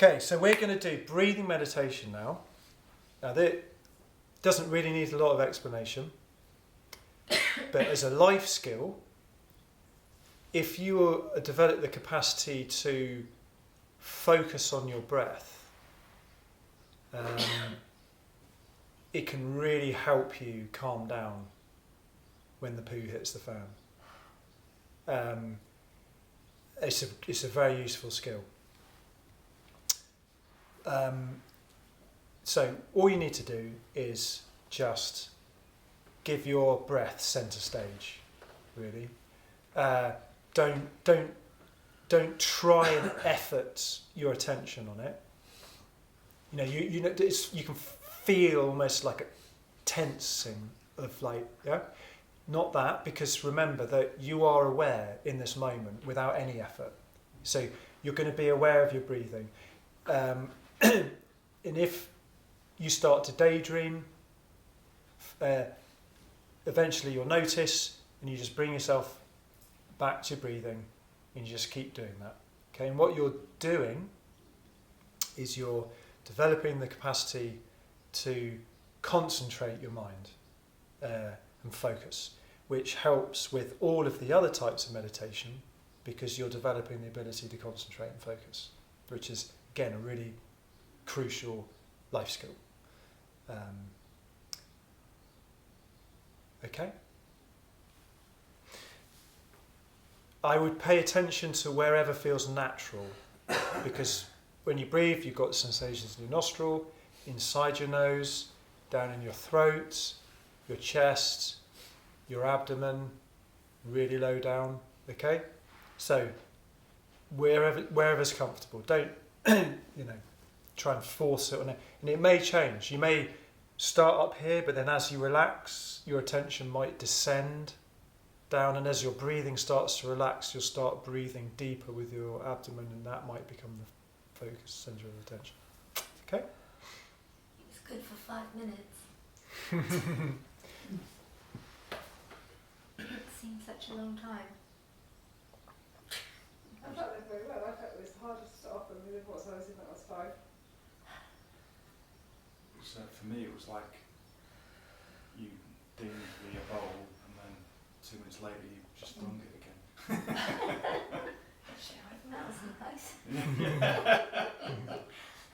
Okay, so we're going to do breathing meditation now. Now, that doesn't really need a lot of explanation, but as a life skill, if you develop the capacity to focus on your breath, it can really help you calm down when the poo hits the fan. It's a very useful skill. So all you need to do is just give your breath centre stage, really. Don't try and effort your attention on it. You know, you know, you can feel almost like a tensing of not that, because remember that you are aware in this moment without any effort. So you're going to be aware of your breathing. And if you start to daydream, eventually you'll notice and you just bring yourself back to breathing and you just keep doing that. Okay, and what you're doing is you're developing the capacity to concentrate your mind and focus, which helps with all of the other types of meditation because you're developing the ability to concentrate and focus, which is, again, a really crucial life skill. Okay? I would pay attention to wherever feels natural, because when you breathe, you've got sensations in your nostril, inside your nose, down in your throat, your chest, your abdomen, really low down. Okay? So wherever's comfortable. Don't try and force it on it. And it may change. You may start up here, but then as you relax, your attention might descend down, and as your breathing starts to relax, you'll start breathing deeper with your abdomen, and that might become the focus centre of attention. Okay? It's good for 5 minutes. It seems such a long time. I felt that very well. I felt it was the hardest to stop, and we did what I was in that was 5. So for me it was like you dinged the bowl and then 2 minutes later you just dung it again. Actually, I thought that was nice.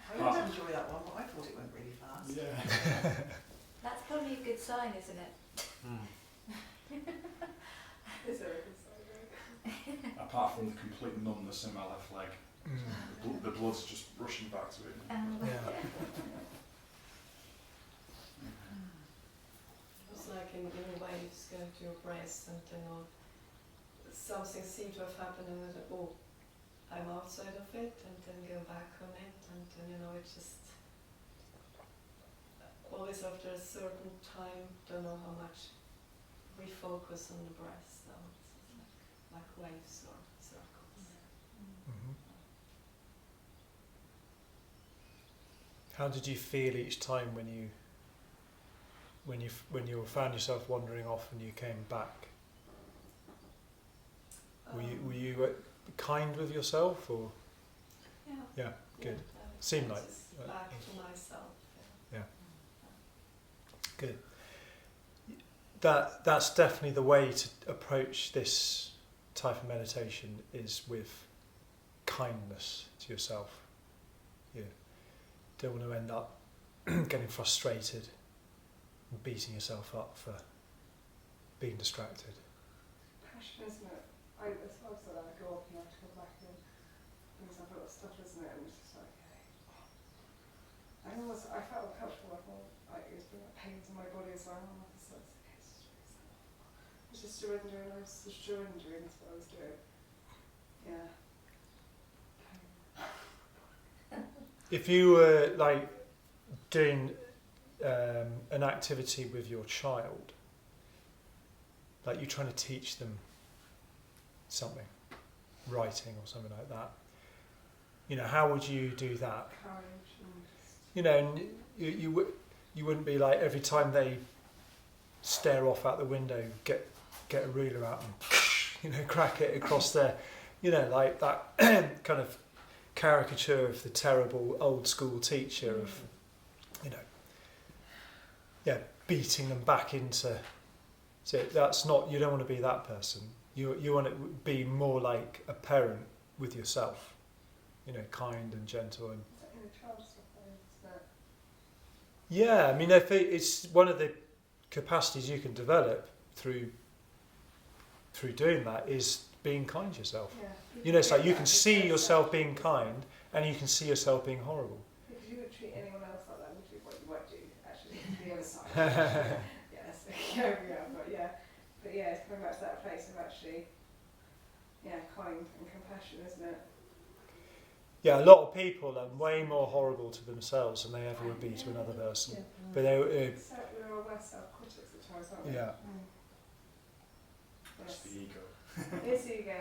I didn't enjoy that one, but I thought it went really fast. Yeah. That's probably a good sign, isn't it? It's a good sign. Apart from the complete numbness in my left leg, the blood's just rushing back to it. Yeah. It's like in waves going to your breast, and something seemed to have happened, and then I'm outside of it, and then go back on it, and then it's just always after a certain time, don't know how much we focus on the breath. So it's like waves or circles. Mm-hmm. How did you feel each time when you found yourself wandering off and you came back? Were you kind with yourself, or? Yeah, good. Seemed like back to myself. Yeah. Good. That's definitely the way to approach this type of meditation, is with kindness to yourself. You don't want to end up getting frustrated and beating yourself up for being distracted. Passion, isn't it? As far as that, I go up and I have to go back in. Because I've got stuff, isn't it? And it's just like, I felt uncomfortable. I thought it was bringing up pains in my body as well. And I was like, it's just surrendering. I was just surrendering. That's what I was doing. Yeah. If you were doing an activity with your child, like you're trying to teach them something, writing or something like that, how would you do that? Courage. And you wouldn't be like, every time they stare off out the window, get a ruler out and crack it across there, like that kind of caricature of the terrible old school teacher of, you know, beating them back into. So that's not, you don't want to be that person. You want to be more like a parent with yourself, you know, kind and gentle and. Is that inner child stuff though, isn't it? Yeah, I mean, it's one of the capacities you can develop through doing that is being kind to yourself. Yeah. You know, it's like you can see yourself being kind and you can see yourself being horrible. Because you would treat anyone else like that, which is what you won't do, actually, to the other side. Yes, but yeah, it's coming back to that place of actually, kind and compassion, isn't it? Yeah, a lot of people are way more horrible to themselves than they ever would be to another person. Yeah. But they, So we're all worse self-critics at times, aren't we? yeah, That's Yes. the ego. It is the ego.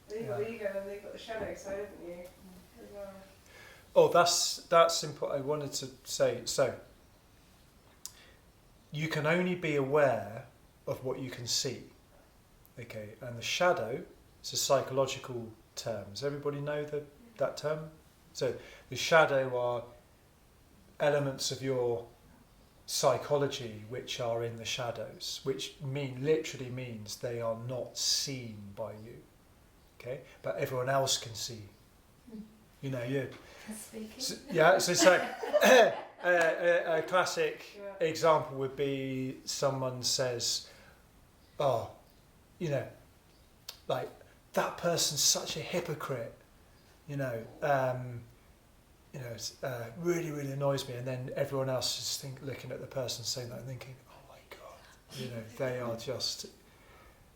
You've got Yeah. the ego and they've got the shadow side, haven't you? As well. oh, that's important. I wanted to say, so you can only be aware of what you can see, okay? And the shadow is a psychological term. Does everybody know that term? So the shadow are elements of your psychology which are in the shadows, which literally means they are not seen by you, okay? But everyone else can see. You know, you. Speaking. So, yeah, so it's like a classic example would be someone says, "Oh, you know, like that person's such a hypocrite," you know, it's, really, really annoys me. And then everyone else is looking at the person saying that and thinking, "Oh my God, you know, they are just,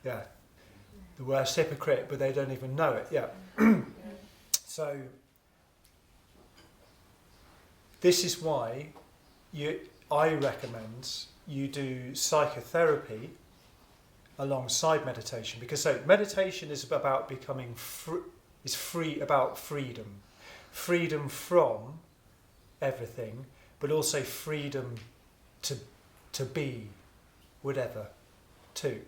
the worst hypocrite," but they don't even know it. Yeah. So this is why I recommend you do psychotherapy alongside meditation, because meditation is about becoming about freedom from everything, but also freedom to be whatever too.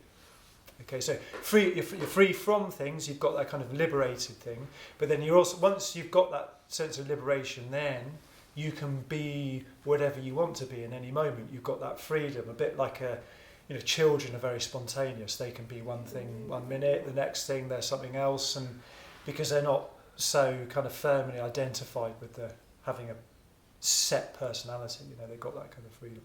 Okay, so you're free from things. You've got that kind of liberated thing, but then you're also, once you've got that sense of liberation, then you can be whatever you want to be in any moment. You've got that freedom, a bit like children are very spontaneous. They can be one thing one minute, the next thing they're something else, and because they're not so kind of firmly identified with having a set personality, they've got that kind of freedom.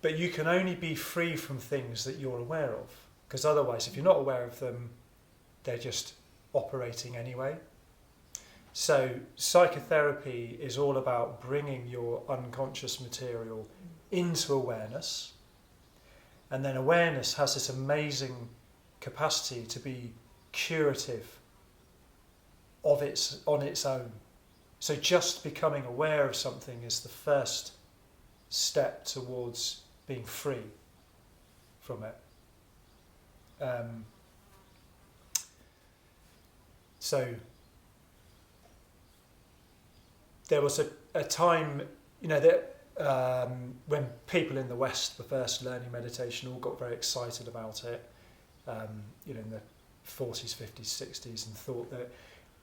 But you can only be free from things that you're aware of, because otherwise, if you're not aware of them, they're just operating anyway. So psychotherapy is all about bringing your unconscious material into awareness, and then awareness has this amazing capacity to be curative on its own. So just becoming aware of something is the first step towards being free from it. So there was a time, that when people in the West were first learning meditation, all got very excited about it, in the 40s, 50s, 60s, and thought that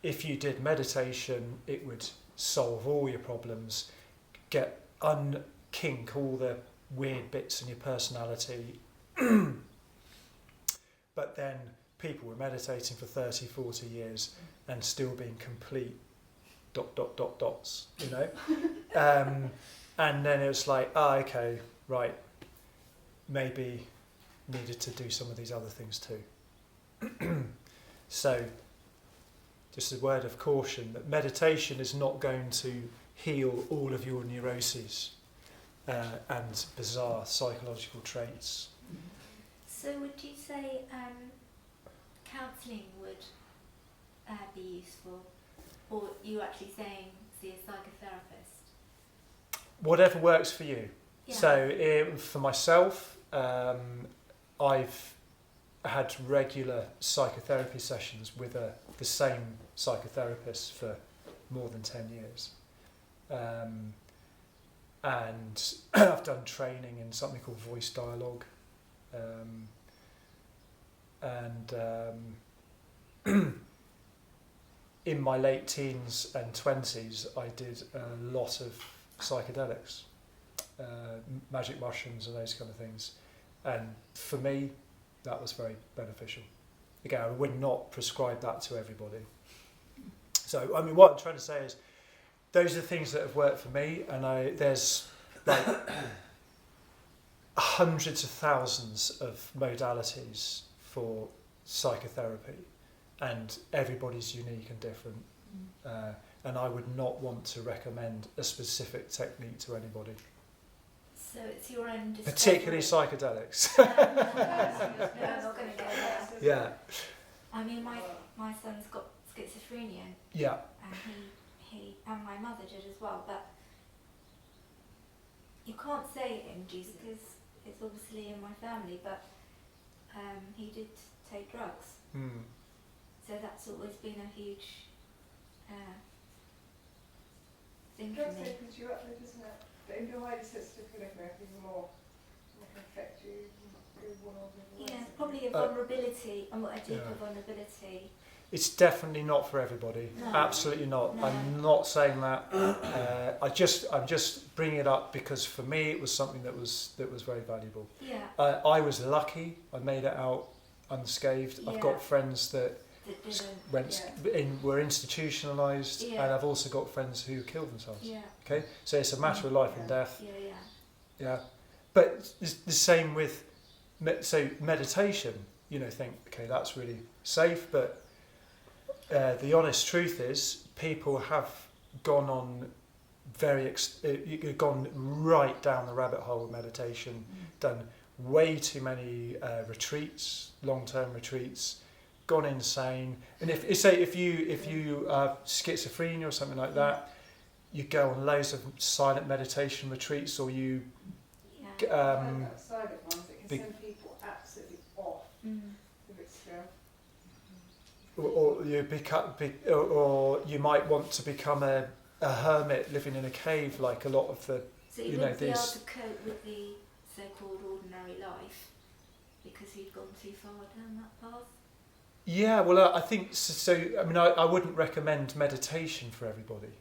if you did meditation, it would solve all your problems, unkink all the weird bits in your personality. But then people were meditating for 30, 40 years and still being complete ... dots, and then it was like, okay, right, maybe needed to do some of these other things too. So just a word of caution that meditation is not going to heal all of your neuroses and bizarre psychological traits. So would you say counselling would be useful, or you actually saying see a psychotherapist? Whatever works for you. Yeah. So for myself, I've had regular psychotherapy sessions with the same psychotherapist for more than 10 years. And I've done training in something called voice dialogue. in my late teens and 20s, I did a lot of psychedelics, magic mushrooms and those kind of things. And for me, that was very beneficial. Again, I would not prescribe that to everybody. So, I mean, what I'm trying to say is, those are the things that have worked for me, and there's like hundreds of thousands of modalities for psychotherapy, and everybody's unique and different. And I would not want to recommend a specific technique to anybody, So it's your own discovery. particularly psychedelics. No, I'm not going to go there. Yeah, I mean, my son's got schizophrenia, yeah, and he and my mother did as well, but you can't say it induced because it's obviously in my family, but he did take drugs, so that's always been a huge thing for Drugs me. opens you up, though, doesn't it? But in the wider sense of even more, it can affect you in one or the other way. Yeah, it's probably a vulnerability, a deeper vulnerability. It's definitely not for everybody. No. Absolutely not. No. I'm not saying that. I'm just bringing it up because for me it was something that was very valuable. Yeah, I was lucky. I made it out unscathed. I've Yeah. got friends that that didn't. were institutionalised, Yeah. and I've also got friends who killed themselves. Yeah, Okay, so it's a matter of life and death. yeah. Yeah, but it's the same with meditation. You know, think okay, that's really safe, but the honest truth is, people have gone on gone right down the rabbit hole of meditation, done way too many retreats, long-term retreats, gone insane. And if you have schizophrenia or something like that, you go on loads of silent meditation retreats, or you That silent ones, it can big- send people absolutely off if it's or you become or you might want to become a hermit living in a cave, like a lot of the So you you know, wouldn't be able these- to cope with the so-called ordinary life because you've gone too far down that path? yeah. Well, I think so. I mean, I wouldn't recommend meditation for everybody,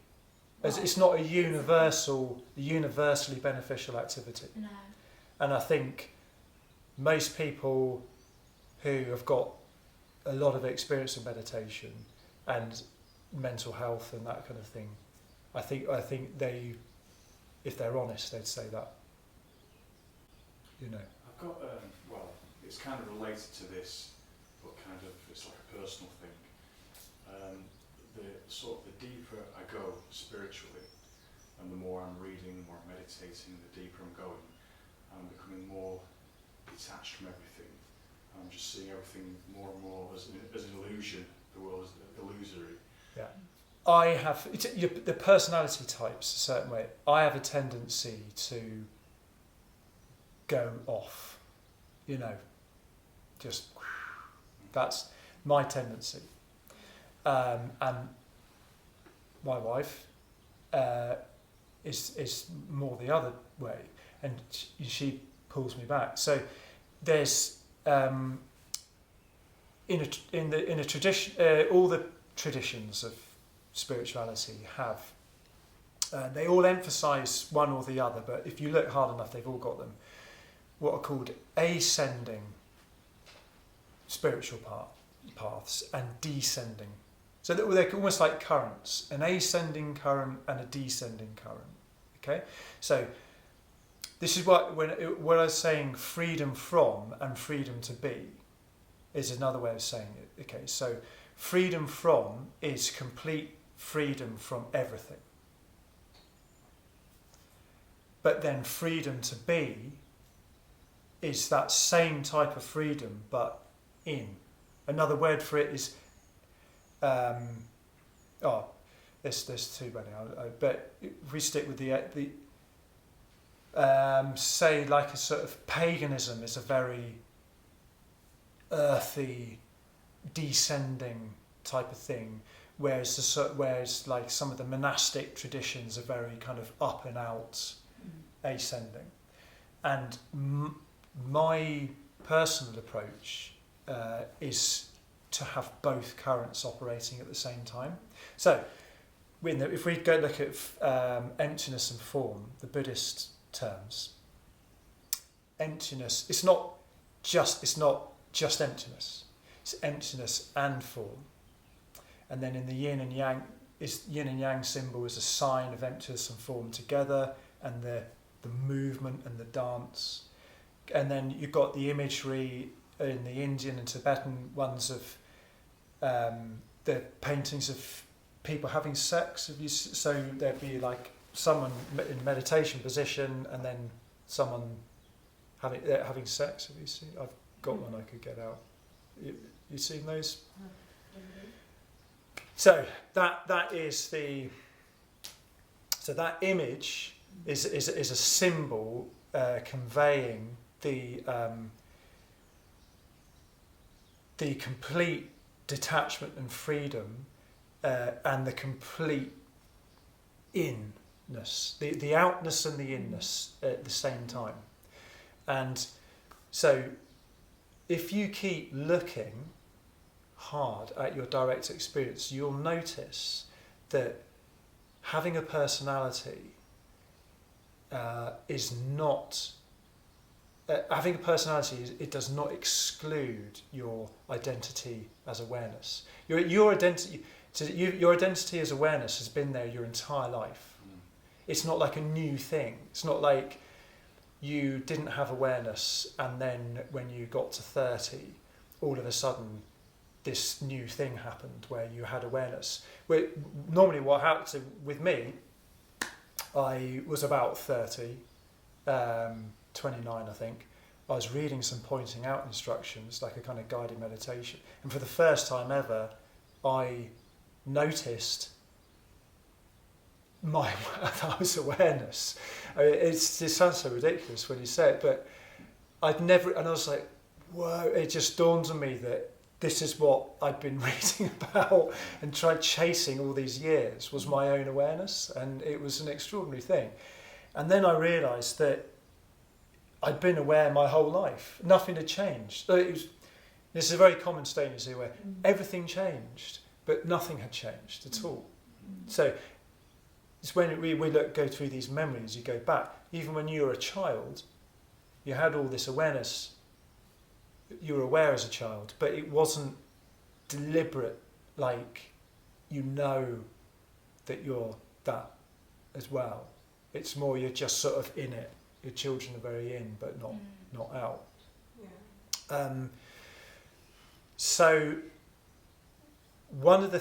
as Right. it's not a universally beneficial activity. No. And I think most people who have got a lot of experience in meditation and mental health and that kind of thing, I think they, if they're honest, they'd say that. You know. I've got, well, it's kind of related to this, but kind of, it's like a personal thing. The deeper I go spiritually, and the more I'm reading, the more I'm meditating, the deeper I'm going, I'm becoming more detached from everything. I'm just seeing everything more and more as an illusion. The world is illusory. Yeah. I have the personality types a certain way. I have a tendency to go off, you know, just that's my tendency. And my wife is more the other way, and she pulls me back. So there's in a tradition, all the traditions of spirituality have. They all emphasise one or the other, but if you look hard enough, they've all got them. What are called ascending spiritual paths and descending. So they're almost like currents, an ascending current and a descending current. Okay, so this is what when I was saying freedom from and freedom to be is another way of saying it. Okay, so freedom from is complete freedom from everything. But then freedom to be is that same type of freedom, but in. Another word for it is, there's too many. But if we stick with the say like a sort of paganism is a very earthy, descending type of thing, whereas like some of the monastic traditions are very kind of up and out, ascending. And my personal approach is to have both currents operating at the same time. So, if we go look at emptiness and form, the Buddhist terms, emptiness, it's not just emptiness. It's emptiness and form. And then in the yin and yang symbol is a sign of emptiness and form together, and the movement and the dance. And then you've got the imagery in the Indian and Tibetan ones of the paintings of people having sex. So there'd be like someone in meditation position and then someone having sex. Have you seen? I've got one I could get out. You seen those? So that image is a symbol conveying the complete detachment and freedom and the complete inness, the outness and the inness at the same time. And so if you keep looking hard at your direct experience, you'll notice that having a personality is not... having a personality, it does not exclude your identity as awareness. Your identity as awareness has been there your entire life. It's not like a new thing. It's not like you didn't have awareness and then when you got to 30, all of a sudden this new thing happened where you had awareness. Normally what happened with me, I was about 30, 29 I think. I was reading some pointing out instructions, like a kind of guided meditation, and for the first time ever I noticed that was awareness. I mean, it sounds so ridiculous when you say it, but I was like, whoa, it just dawned on me that this is what I'd been reading about and tried chasing all these years, was my own awareness, and it was an extraordinary thing. And then I realised that I'd been aware my whole life. Nothing had changed. This is a very common statement, you see, where everything changed, but nothing had changed at all. So it's when we go through these memories, you go back. Even when you were a child, you had all this awareness. You were aware as a child, but it wasn't deliberate, like you know that you're that as well. It's more you're just sort of in it. Your children are very in, but not out. Yeah. So one of the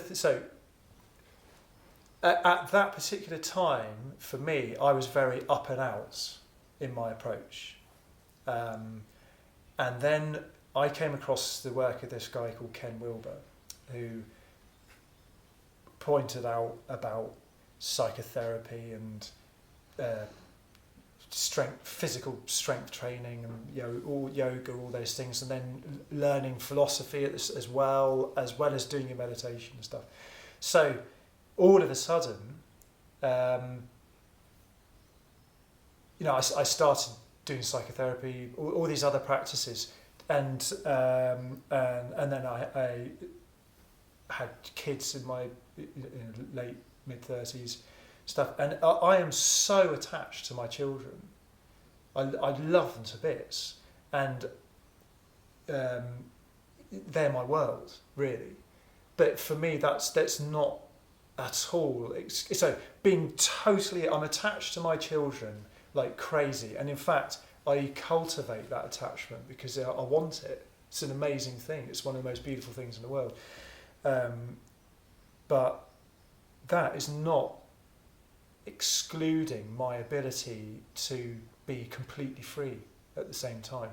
at that particular time for me, I was very up and out in my approach, and then I came across the work of this guy called Ken Wilber, who pointed out about psychotherapy and physical strength training and yoga, all those things, and then learning philosophy as well as doing your meditation and stuff. So all of a sudden, I started doing psychotherapy, all these other practices, and then I had kids in my late mid-30s. Stuff, and I am so attached to my children. I love them to bits, and they're my world, really. But for me, that's not at all. So I'm attached to my children like crazy, and in fact, I cultivate that attachment because I want it. It's an amazing thing. It's one of the most beautiful things in the world. But that is not excluding my ability to be completely free at the same time.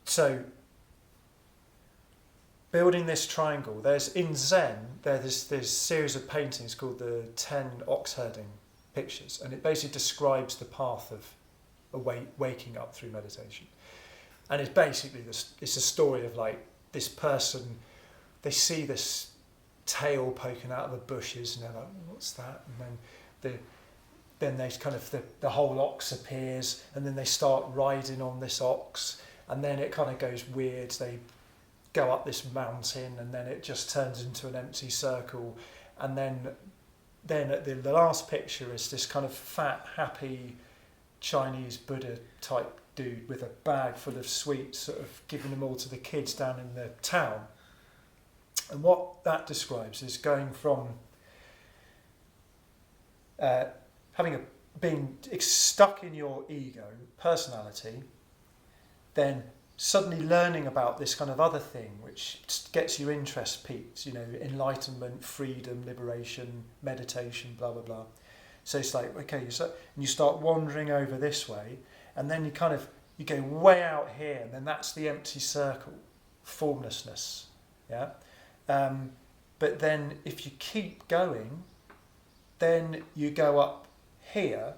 So building this triangle, in Zen there's this series of paintings called the 10 ox herding pictures, and it basically describes the path of waking up through meditation. And it's basically it's a story of like this person, they see this tail poking out of the bushes and they're like, what's that? And then they kind of the whole ox appears, and then they start riding on this ox, and then it kind of goes weird. They go up this mountain, and then it just turns into an empty circle, and then at the last picture is this kind of fat, happy Chinese Buddha type dude with a bag full of sweets, sort of giving them all to the kids down in the town. And what that describes is going from being stuck in your ego, personality, then suddenly learning about this kind of other thing which gets your interest piqued, enlightenment, freedom, liberation, meditation, blah, blah, blah. So it's like, okay, and you start wandering over this way, and then you go way out here, and then that's the empty circle, formlessness, yeah? But then if you keep going, then you go up here,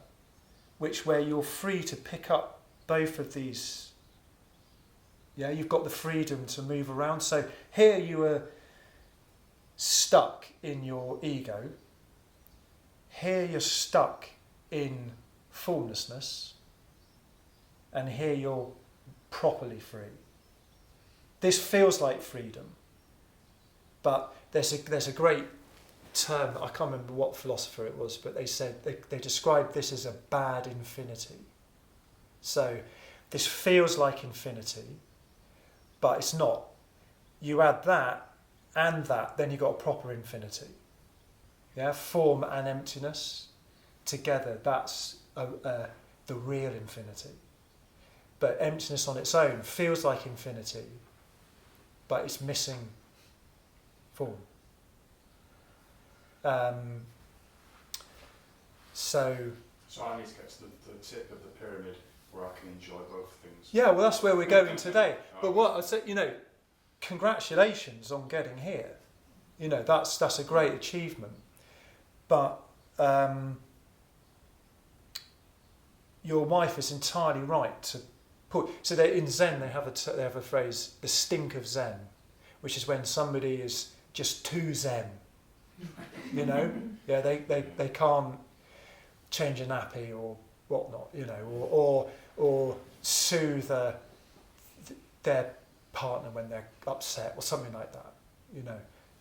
where you're free to pick up both of these. Yeah, you've got the freedom to move around. So here you are stuck in your ego. Here you're stuck in formlessness. And here you're properly free. This feels like freedom. But there's a great term, I can't remember what philosopher it was, but they said they described this as a bad infinity. So this feels like infinity, but it's not. You add that and that, then you've got a proper infinity. Yeah, form and emptiness together, that's the real infinity. But emptiness on its own feels like infinity, but it's missing form. So I need to get to the tip of the pyramid where I can enjoy both things. Yeah, well, that's where we're going today. But what I said, congratulations on getting here. That's a great achievement. But your wife is entirely right to put. So in Zen they have a phrase, the stink of Zen, which is when somebody is just too Zen. Yeah, they can't change a nappy or whatnot, or soothe their partner when they're upset or something like that,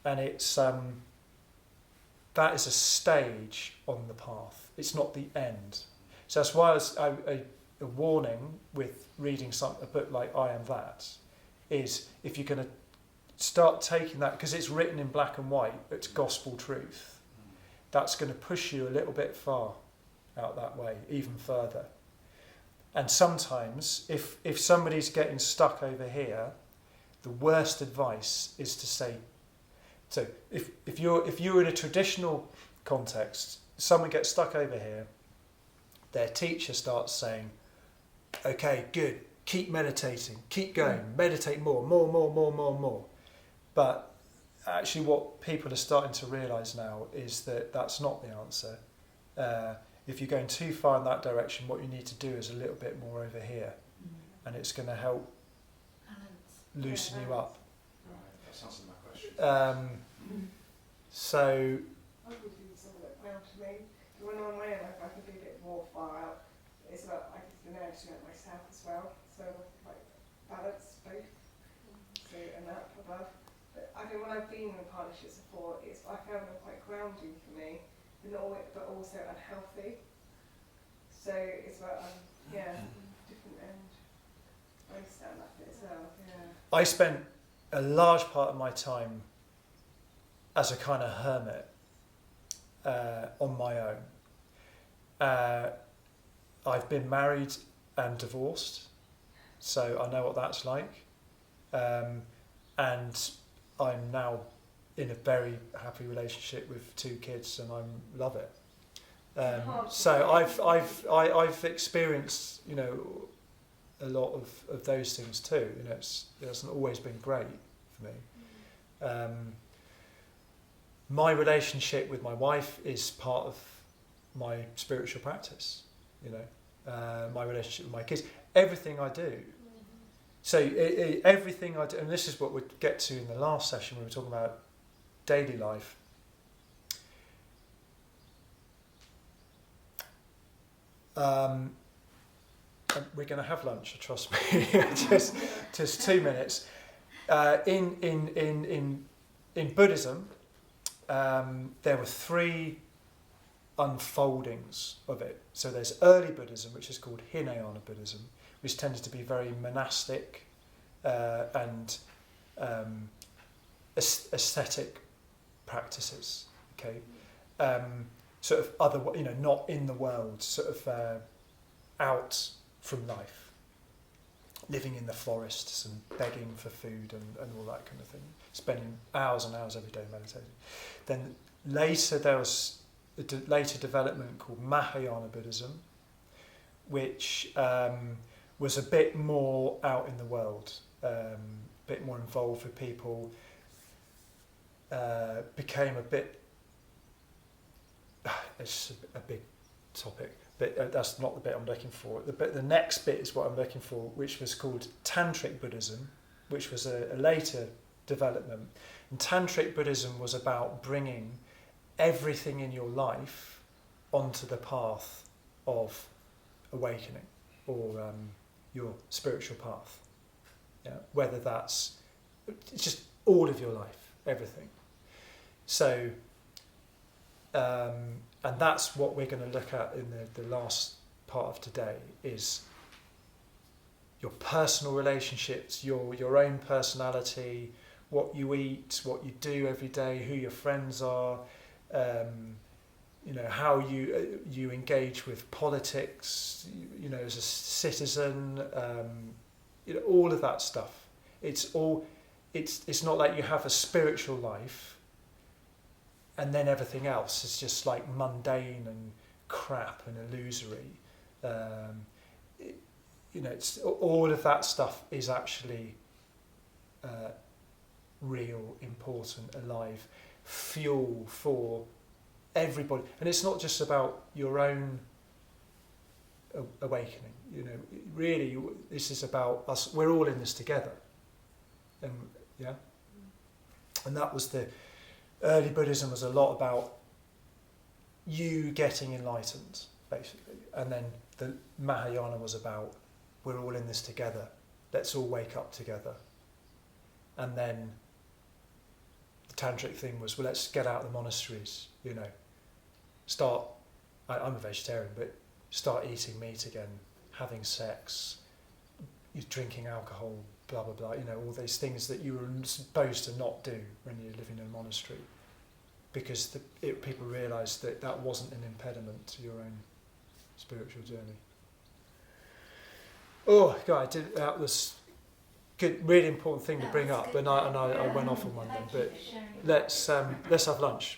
And it's that is a stage on the path. It's not the end. So that's why a warning with reading a book like I Am That is if you're going to start taking that, because it's written in black and white, it's gospel truth, that's going to push you a little bit far out that way, even further. And sometimes if somebody's getting stuck over here, the worst advice is to say, so if you're in a traditional context, someone gets stuck over here, their teacher starts saying, okay, good, keep meditating, keep going, meditate more. But actually what people are starting to realise now is that that's not the answer. If you're going too far in that direction, what you need to do is a little bit more over here. And it's going to help loosen you up. Right, that's answered my question. So... I would do some of that now to me. When I'm on my own, I can be a bit more far out. It's about, I can noticing it myself as well. So, like, balance both. So, and that above. But I think when I've been in partnerships before, I found them quite grounding for me, but also unhealthy. So it's about, different end. I understand that bit as well, yeah. I spent a large part of my time as a kind of hermit on my own. I've been married and divorced, so I know what that's like. And I'm now in a very happy relationship with 2 kids, and I love it. So I've experienced, a lot of those things too. It hasn't always been great for me. My relationship with my wife is part of my spiritual practice. My relationship with my kids, everything I do. So everything I do, and this is what we'd get to in the last session when we were talking about daily life. We're going to have lunch, trust me. just 2 minutes. In Buddhism, there were 3 unfoldings of it. So there's early Buddhism, which is called Hinayana Buddhism, which tends to be very monastic and aesthetic practices. Okay, sort of other, not in the world, sort of out from life, living in the forests and begging for food and all that kind of thing, spending hours and hours every day meditating. Then later there was later development called Mahayana Buddhism, which was a bit more out in the world, a bit more involved with people, became a bit, it's a big topic, but that's not the bit I'm looking for. The next bit is what I'm looking for, which was called Tantric Buddhism, which was a later development. And Tantric Buddhism was about bringing everything in your life onto the path of awakening or your spiritual path. Yeah? Whether it's just all of your life, everything. So, and that's what we're going to look at in the last part of today, is your personal relationships, your own personality, what you eat, what you do every day, who your friends are, how you engage with politics, as a citizen, all of that stuff. It's not like you have a spiritual life and then everything else is just like mundane and crap and illusory. It's all of that stuff is actually real, important, alive, fuel for everybody. And it's not just about your own awakening. Really, this is about us. We're all in this together. And and that was the early Buddhism, was a lot about you getting enlightened, basically. And then the Mahayana was about, we're all in this together. Let's all wake up together. And then the tantric thing was, well, let's get out of the monasteries, start, I'm a vegetarian, but start eating meat again, having sex, drinking alcohol, blah, blah, blah, all these things that you were supposed to not do when you're living in a monastery, because people realised that wasn't an impediment to your own spiritual journey. Oh, God, that was good, really important thing to bring up, and I went off on one then, but let's have lunch.